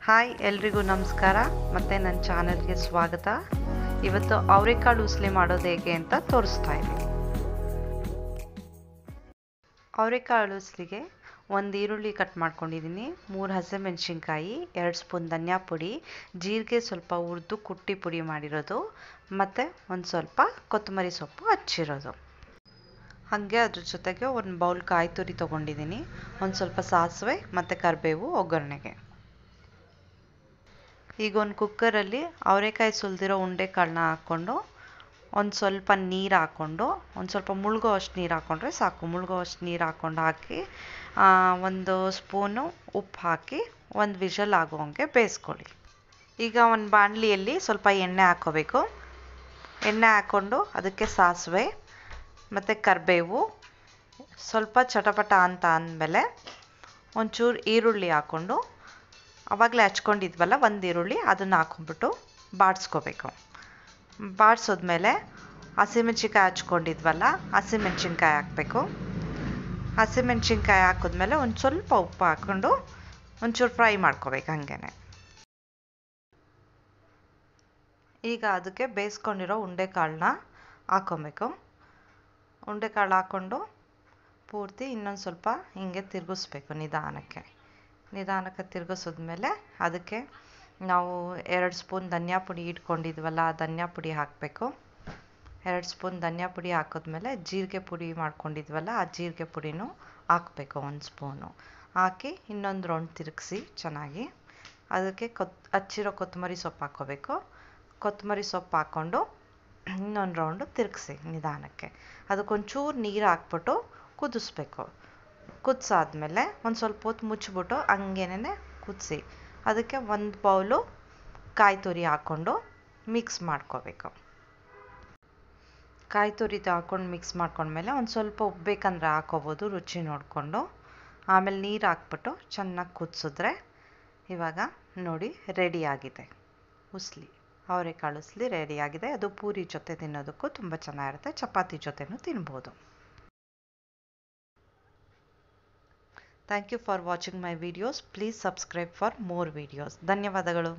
Hi ಎಲ್ರಿಗೂ ನಮಸ್ಕಾರ ಮತ್ತು ನನ್ನ ಚಾನಲ್ಗೆ ಸ್ವಾಗತ. ಇವತ್ತು ಅವರೆಕಾಳು ಉಸ್ಲಿ ಮಾಡೋದು ಹೇಗೆ ಅಂತ ತೋರಿಸ್ತಾ ಇದ್ದೀನಿ. ಅವರೆಕಾಳು ಉಸ್ಲಿಗೆ ಒಂದು ಈರುಳ್ಳಿ ಕಟ್ ಮಾಡ್ಕೊಂಡಿದ್ದೀನಿ, 3 ಹಸಿಮೆಣಸಿನ್ಕಾಯಿ, 2 ಸ್ಪೂನ್ ಧನಿಯಾ ಪುಡಿ, ಜೀರಿಗೆ ಸ್ವಲ್ಪ ಹುರಿದು ಕುಟ್ಟಿ ಪುಡಿ ಮಾಡಿರೋದು, ಮತ್ತು ಒಂದು ಸ್ವಲ್ಪ ಕೊತ್ತಂಬರಿ ಸೊಪ್ಪು ಹಚ್ಚಿರೋದು. ಹಾಗೆ ಅದ್ರ ಜೊತೆಗೆ ಒಂದು ಬೌಲ್ ಕಾಯಿ ತುರಿ ತೊಗೊಂಡಿದ್ದೀನಿ, ಒಂದು ಸ್ವಲ್ಪ ಸಾಸಿವೆ ಮತ್ತು ಕರಿಬೇವು ಒಗ್ಗರಣೆಗೆ. ಈಗ ಒಂದು ಕುಕ್ಕರಲ್ಲಿ ಅವರೆಕಾಯಿ ಸುಲಿದಿರೋ ಉಂಡೆಕಾಳನ್ನ ಹಾಕ್ಕೊಂಡು ಒಂದು ಸ್ವಲ್ಪ ನೀರು ಹಾಕ್ಕೊಂಡು ಒಂದು ಸ್ವಲ್ಪ ಮುಳುಗೋ ಅಷ್ಟು ನೀರು ಹಾಕ್ಕೊಂಡ್ರೆ ಸಾಕು. ಮುಳುಗೋ ಅಷ್ಟು ನೀರು ಹಾಕಿ ಒಂದು ಸ್ಪೂನು ಉಪ್ಪು ಹಾಕಿ ಒಂದು ವಿಷಲ್ ಆಗೋವಂಗೆ ಬೇಯಿಸ್ಕೊಳ್ಳಿ. ಈಗ ಒಂದು ಬಾಣಲಿಯಲ್ಲಿ ಸ್ವಲ್ಪ ಎಣ್ಣೆ ಹಾಕ್ಕೋಬೇಕು. ಎಣ್ಣೆ ಹಾಕ್ಕೊಂಡು ಅದಕ್ಕೆ ಸಾಸಿವೆ ಮತ್ತು ಕರಿಬೇವು ಸ್ವಲ್ಪ ಚಟಪಟ ಅಂತ ಅಂದಮೇಲೆ ಒಂಚೂರು ಈರುಳ್ಳಿ ಹಾಕ್ಕೊಂಡು, ಆವಾಗಲೇ ಹಚ್ಕೊಂಡಿದ್ವಲ್ಲ ಒಂದು ಈರುಳ್ಳಿ, ಅದನ್ನು ಹಾಕ್ಕೊಂಬಿಟ್ಟು ಬಾಡಿಸ್ಕೋಬೇಕು. ಬಾಡಿಸೋದ್ಮೇಲೆ ಹಸಿಮೆಣ್ಸಿನ್ಕಾಯಿ ಹಚ್ಕೊಂಡಿದ್ವಲ್ಲ, ಹಸಿಮೆಣ್ಸಿನ್ಕಾಯಿ ಹಾಕಬೇಕು. ಹಸಿಮೆಣ್ಸಿನ್ಕಾಯಿ ಹಾಕಿದ್ಮೇಲೆ ಒಂದು ಸ್ವಲ್ಪ ಉಪ್ಪು ಹಾಕ್ಕೊಂಡು ಒಂಚೂರು ಫ್ರೈ ಮಾಡ್ಕೋಬೇಕು ಹಾಗೇನೆ. ಈಗ ಅದಕ್ಕೆ ಬೇಯಿಸ್ಕೊಂಡಿರೋ ಉಂಡೆಕಾಳನ್ನ ಹಾಕ್ಕೊಬೇಕು. ಉಂಡೆಕಾಳು ಹಾಕ್ಕೊಂಡು ಪೂರ್ತಿ ಇನ್ನೊಂದು ಸ್ವಲ್ಪ ಹಿಂಗೆ ತಿರುಗಿಸ್ಬೇಕು ನಿಧಾನಕ್ಕೆ ತಿರುಗಿಸಿದ್ಮೇಲೆ ಅದಕ್ಕೆ ನಾವು 2 ಸ್ಪೂನ್ ಧನಿಯಾ ಪುಡಿ ಇಟ್ಕೊಂಡಿದ್ವಲ್ಲ, ಆ ಧನಿಯಾ ಪುಡಿ ಹಾಕಬೇಕು. 2 ಸ್ಪೂನ್ ಧನಿಯಾ ಪುಡಿ ಹಾಕಿದ್ಮೇಲೆ ಜೀರಿಗೆ ಪುಡಿ ಮಾಡ್ಕೊಂಡಿದ್ವಲ್ಲ, ಆ ಜೀರಿಗೆ ಪುಡಿನೂ ಹಾಕಬೇಕು 1 ಸ್ಪೂನು. ಹಾಕಿ ಇನ್ನೊಂದು ರೌಂಡ್ ತಿರುಗಿಸಿ ಚೆನ್ನಾಗಿ. ಅದಕ್ಕೆ ಹಚ್ಚಿರೋ ಕೊತ್ತಂಬರಿ ಸೊಪ್ಪು ಹಾಕ್ಕೋಬೇಕು. ಕೊತ್ತಂಬರಿ ಸೊಪ್ಪು ಹಾಕ್ಕೊಂಡು ಇನ್ನೊಂದು ರೌಂಡು ತಿರುಗಿಸಿ ನಿಧಾನಕ್ಕೆ. ಅದಕ್ಕೊಂಚೂರು ನೀರು ಹಾಕ್ಬಿಟ್ಟು ಕುದಿಸ್ಬೇಕು. ಕುದಿಸಾದ್ಮೇಲೆ ಒಂದು ಸ್ವಲ್ಪ ಹೊತ್ತು ಮುಚ್ಚಿಬಿಟ್ಟು ಹಂಗೇನೆ ಕುದಿಸಿ. ಅದಕ್ಕೆ ಒಂದು ಬೌಲು ಕಾಯಿ ತುರಿ ಹಾಕ್ಕೊಂಡು ಮಿಕ್ಸ್ ಮಾಡ್ಕೋಬೇಕು. ಕಾಯಿ ತುರಿ ಹಾಕ್ಕೊಂಡು ಮಿಕ್ಸ್ ಮಾಡ್ಕೊಂಡ್ಮೇಲೆ ಒಂದು ಸ್ವಲ್ಪ ಉಪ್ಪು ಬೇಕಂದ್ರೆ ಹಾಕ್ಕೋಬೋದು ರುಚಿ ನೋಡಿಕೊಂಡು. ಆಮೇಲೆ ನೀರು ಹಾಕ್ಬಿಟ್ಟು ಚೆನ್ನಾಗಿ ಕುದಿಸಿದ್ರೆ ಇವಾಗ ನೋಡಿ ರೆಡಿಯಾಗಿದೆ ಉಸ್ಲಿ. ಅವರೆಕಾಳು ಉಸ್ಲಿ ರೆಡಿಯಾಗಿದೆ. ಅದು ಪೂರಿ ಜೊತೆ ತಿನ್ನೋದಕ್ಕೂ ತುಂಬ ಚೆನ್ನಾಗಿರುತ್ತೆ, ಚಪಾತಿ ಜೊತೆನೂ ತಿನ್ಬೋದು. Thank you for watching my videos. Please subscribe for more videos. ಧನ್ಯವಾದಗಳು.